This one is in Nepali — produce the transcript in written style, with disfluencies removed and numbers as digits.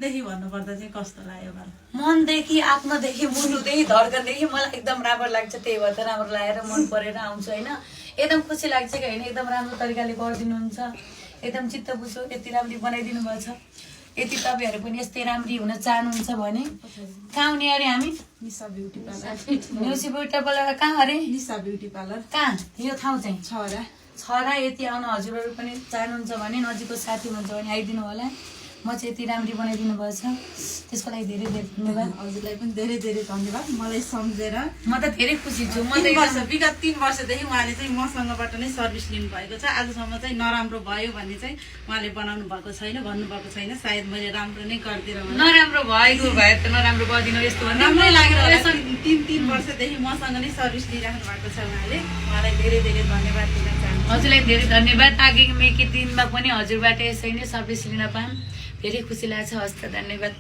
देखि भन्नुपर्दा चाहिँ कस्तो लाग्यो मलाई? मनदेखि, आत्मादेखि, मुटुदेखि, धड्कनदेखि मलाई एकदम राम्रो लाग्छ। त्यही भएर त राम्रो लागेर मन परेर आउँछु होइन। एकदम खुसी लाग्छ कि होइन, एकदम राम्रो तरिकाले गरिदिनुहुन्छ, एकदम चित्त बुझ्यो, यति राम्ररी बनाइदिनु भएको छ। यति तपाईँहरू पनि यस्तै राम्ररी हुन चाहनुहुन्छ भने कहाँ आउने अरे हामी? Nisha beauty parlour. न्युसी ब्युटी पार्लर कहाँ अरे? निशा ब्युटी पार्लर कहाँ यो ठाउँ चाहिँ? छरा। यति आउन हजुरहरू पनि चाहनुहुन्छ भने, नजिकको साथी हुनुहुन्छ भने आइदिनु होला। म चाहिँ यति राम्ररी बनाइदिनु भएको छ, त्यसको लागि धेरै धेरै धन्यवाद। हजुरलाई पनि धेरै धेरै धन्यवाद मलाई सम्झेर। म त धेरै खुसी छु। विगत 3 वर्षदेखि उहाँले चाहिँ मसँगबाट नै सर्भिस लिनुभएको छ। आजसम्म चाहिँ नराम्रो भयो भने चाहिँ उहाँले बनाउनु भएको छैन, भन्नुभएको छैन। सायद मैले राम्रो नै गरिदिएर होला। नराम्रो भएको भए त नराम्रो गरिदिनु, यस्तो राम्रै लागेर 3 वर्षदेखि मसँग नै सर्भिस लिइराख्नु भएको छ उहाँले। उहाँलाई धेरै धेरै धन्यवाद दिन चाहन्छु। हजुरलाई धेरै धन्यवाद। आगामी केही दिनमा पनि हजुरबाट यसरी नै सर्भिस लिन पाऊँ, धेरै खुसी लाग्छ। हस् त, धन्यवाद।